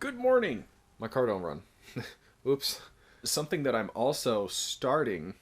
Good morning. My car don't run. Oops. Something that I'm also starting.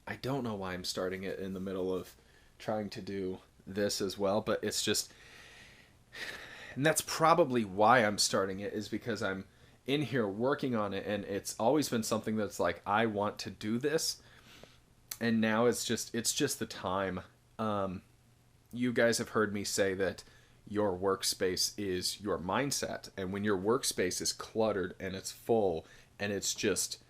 I don't know why I'm starting it in the middle of trying to do this as well, but it's just, and that's probably why I'm starting it, is because I'm in here working on it, and it's always been something that's like I want to do this, and now it's just the time. Um, you guys have heard me say that your workspace is your mindset, and when your workspace is cluttered and it's full and it's just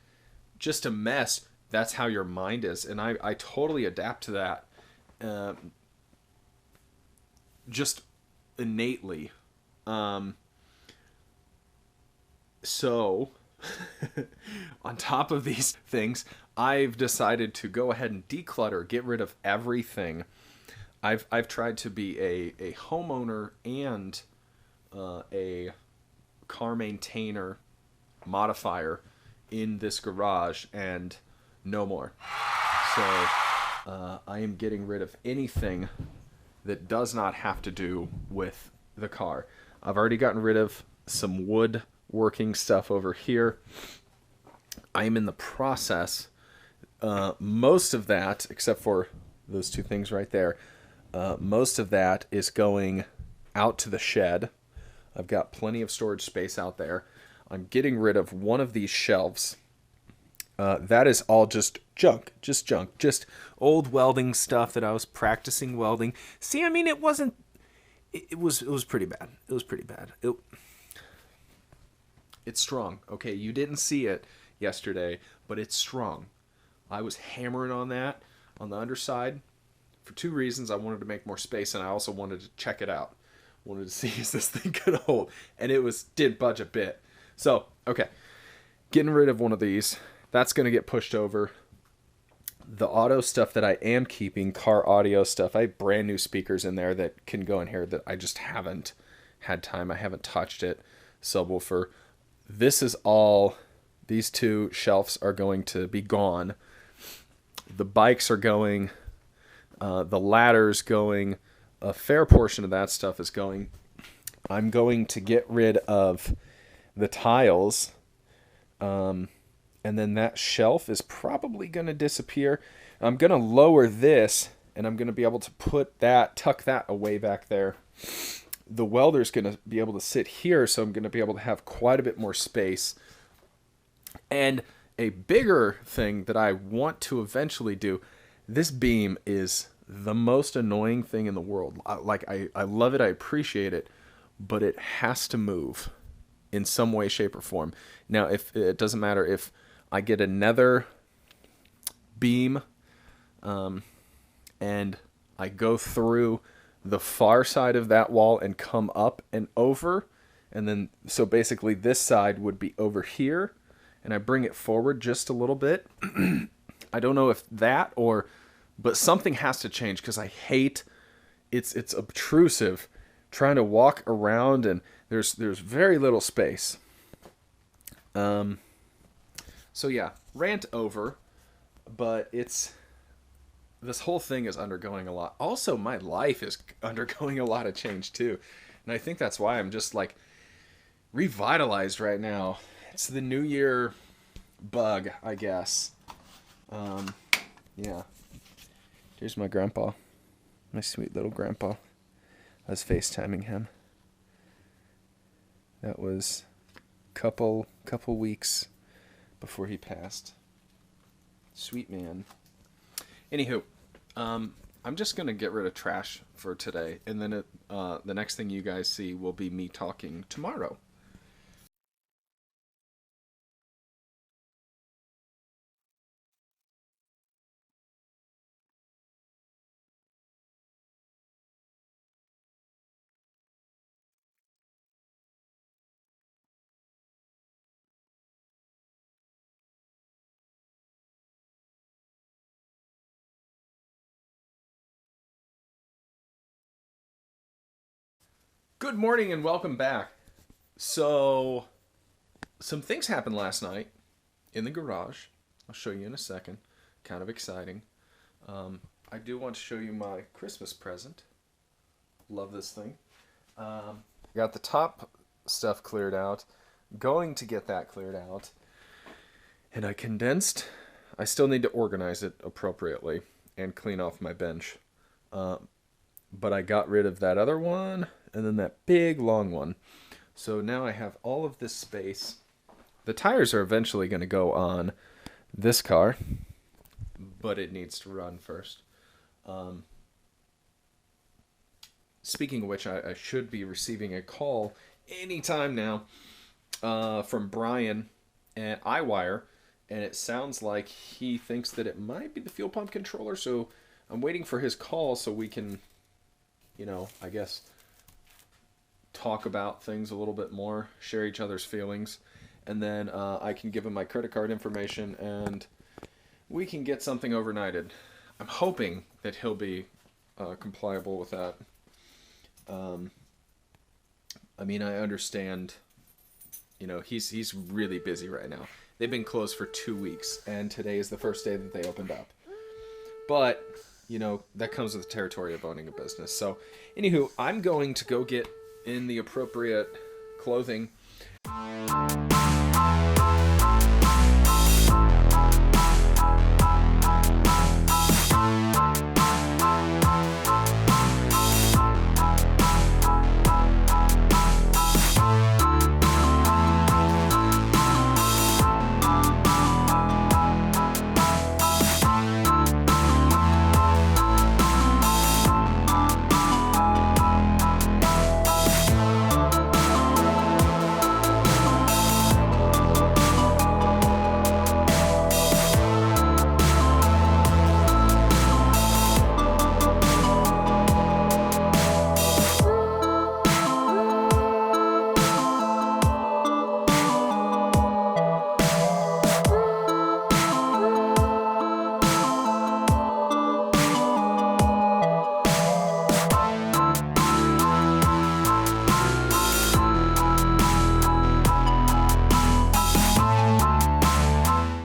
a mess, that's how your mind is, and I totally adapt to that, um, just innately. um, so on top of these things, I've decided to go ahead and declutter, get rid of everything. I've tried to be a homeowner and a car maintainer modifier in this garage, and no more. So I am getting rid of anything that does not have to do with the car. I've already gotten rid of some woodworking stuff over here. I am in the process. Most of that, except for those two things right there, most of that is going out to the shed. I've got plenty of storage space out there. I'm getting rid of one of these shelves. That is all just old welding stuff that I was practicing welding. See, I mean, it wasn't. It was pretty bad. It was pretty bad. It's strong. Okay, you didn't see it yesterday, but it's strong. I was hammering on that on the underside for two reasons. I wanted to make more space, and I also wanted to check it out. Wanted to see is this thing gonna hold, and it did budge a bit. So okay, getting rid of one of these. That's gonna get pushed over. The auto stuff that I am keeping, car audio stuff, I have brand new speakers in there that can go in here that I just haven't had time. I haven't touched it. Subwoofer. This is all. These two shelves are going to be gone. The bikes are going. The ladder's going. A fair portion of that stuff is going. I'm going to get rid of the tiles. And then that shelf is probably going to disappear. I'm going to lower this, and I'm going to be able to tuck that away back there. The welder's going to be able to sit here, so I'm going to be able to have quite a bit more space. And a bigger thing that I want to eventually do, this beam is the most annoying thing in the world. I love it, I appreciate it, but it has to move in some way, shape, or form. Now, if it doesn't matter if I get another beam, and I go through the far side of that wall and come up and over, and then so basically this side would be over here, and I bring it forward just a little bit. I don't know if that but something has to change because I hate it's obtrusive trying to walk around, and there's very little space. So yeah, rant over, but this whole thing is undergoing a lot. Also, my life is undergoing a lot of change too. And I think that's why I'm just like revitalized right now. It's the new year bug, I guess. Yeah. Here's my grandpa. My sweet little grandpa. I was FaceTiming him. That was couple weeks before he passed. Sweet man. Anywho, I'm just gonna get rid of trash for today, and then the next thing you guys see will be me talking tomorrow. Good morning and welcome back. So, some things happened last night in the garage. I'll show you in a second. Kind of exciting. I do want to show you my Christmas present. Love this thing. I got the top stuff cleared out. Going to get that cleared out. And I condensed. I still need to organize it appropriately and clean off my bench. But I got rid of that other one and then that big long one. So now I have all of this space. The tires are eventually going to go on this car, but it needs to run first. Speaking of which, I should be receiving a call anytime now from Brian at iWire, and it sounds like he thinks that it might be the fuel pump controller, so I'm waiting for his call so we can, I guess, talk about things a little bit more, share each other's feelings, and then I can give him my credit card information, and we can get something overnighted. I'm hoping that he'll be compliable with that. I understand, he's really busy right now. They've been closed for 2 weeks, and today is the first day that they opened up. But, that comes with the territory of owning a business. So, anywho, I'm going to go get in the appropriate clothing.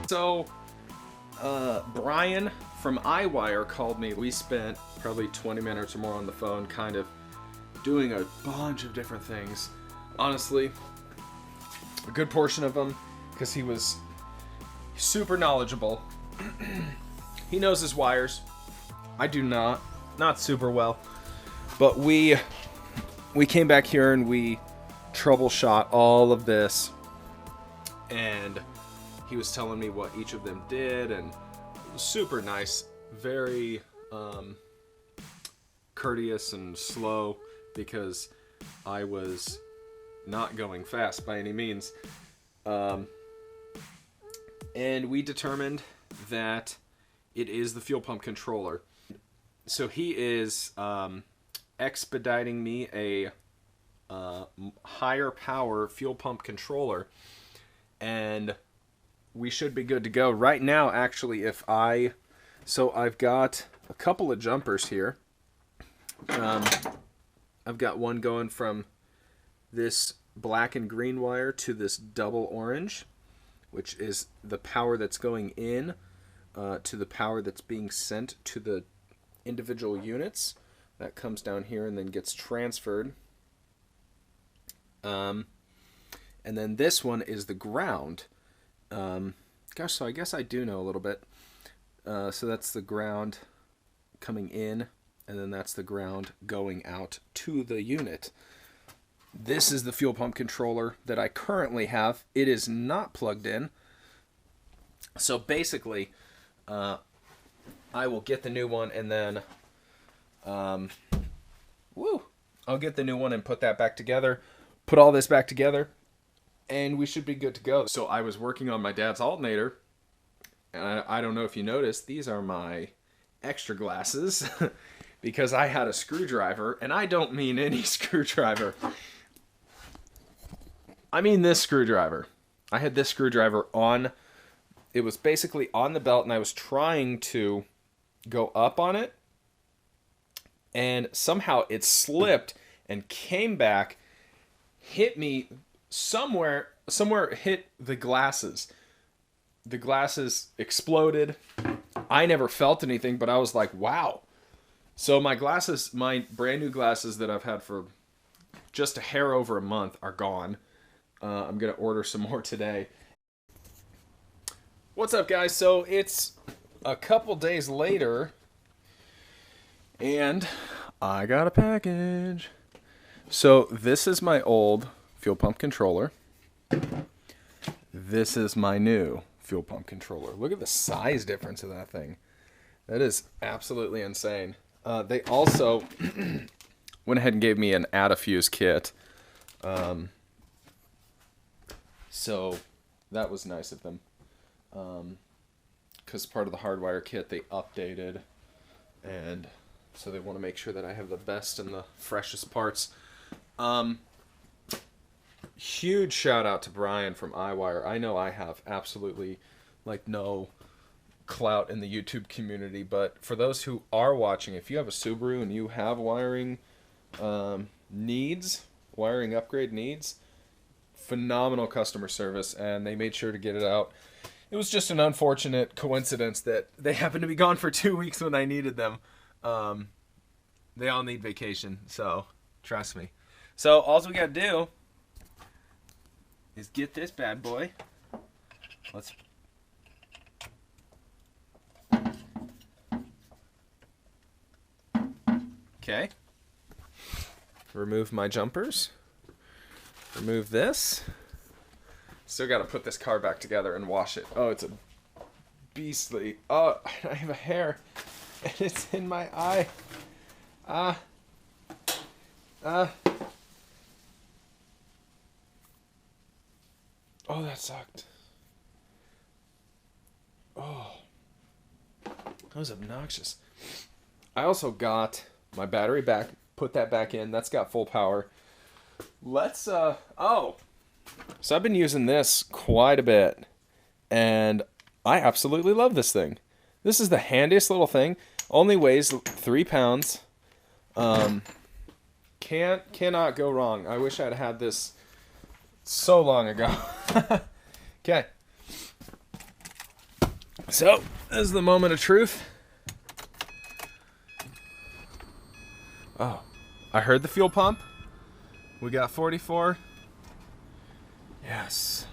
So, Brian from iWire called me. We spent probably 20 minutes or more on the phone, kind of doing a bunch of different things. Honestly, a good portion of them, because he was super knowledgeable. He knows his wires. I do not super well. But we came back here and we troubleshot all of this, and he was telling me what each of them did, and it was super nice, very courteous and slow, because I was not going fast by any means. And we determined that it is the fuel pump controller. So he is expediting me a higher power fuel pump controller, and we should be good to go. Right now, actually, so I've got a couple of jumpers here. I've got one going from this black and green wire to this double orange, which is the power that's going in to the power that's being sent to the individual units. That comes down here and then gets transferred. And then this one is the ground. So I guess I do know a little bit. So that's the ground coming in, and then that's the ground going out to the unit. This is the fuel pump controller that I currently have. It is not plugged in. So basically, I will get the new one, and then I'll get the new one and put that back together, put all this back together, and we should be good to go. So I was working on my dad's alternator, and I don't know if you noticed, these are my extra glasses because I had a screwdriver, and I don't mean any screwdriver. I mean this screwdriver. I had this screwdriver on, it was basically on the belt, and I was trying to go up on it, and somehow it slipped and came back, hit me somewhere hit the glasses. The glasses exploded. I never felt anything, but I was like, wow. So my glasses, my brand new glasses that I've had for just a hair over a month are gone. I'm going to order some more today. What's up, guys? So it's a couple days later, and I got a package. So this is my old fuel pump controller. This is my new fuel pump controller. Look at the size difference of that thing. That is absolutely insane. They also went ahead and gave me an add-a-fuse kit. So that was nice of them. Because part of the hardwire kit they updated. And so they want to make sure that I have the best and the freshest parts. Huge shout out to Brian from iWire. I know I have absolutely no clout in the YouTube community, but for those who are watching, if you have a Subaru and you have wiring wiring upgrade needs, phenomenal customer service, and they made sure to get it out. It was just an unfortunate coincidence that they happened to be gone for 2 weeks when I needed them. They all need vacation, so trust me. So all we gotta do is get this bad boy. Okay. Remove my jumpers. Remove this. Still got to put this car back together and wash it. Oh, it's a beastly. Oh, I have a hair. And it's in my eye. Oh, that sucked. Oh. That was obnoxious. I also got my battery back. Put that back in. That's got full power. So I've been using this quite a bit, and I absolutely love this thing. This is the handiest little thing. Only weighs 3 pounds. Cannot go wrong. I wish I'd had this so long ago. Okay. So, this is the moment of truth. Oh, I heard the fuel pump. We got 44. Yes.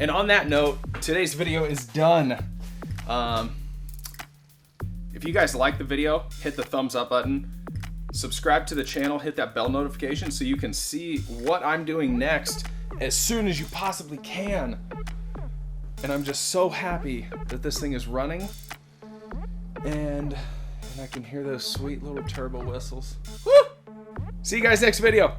And on that note, today's video is done. If you guys like the video, hit the thumbs up button. Subscribe to the channel, hit that bell notification so you can see what I'm doing next as soon as you possibly can. And I'm just so happy that this thing is running. And I can hear those sweet little turbo whistles. Woo! See you guys next video.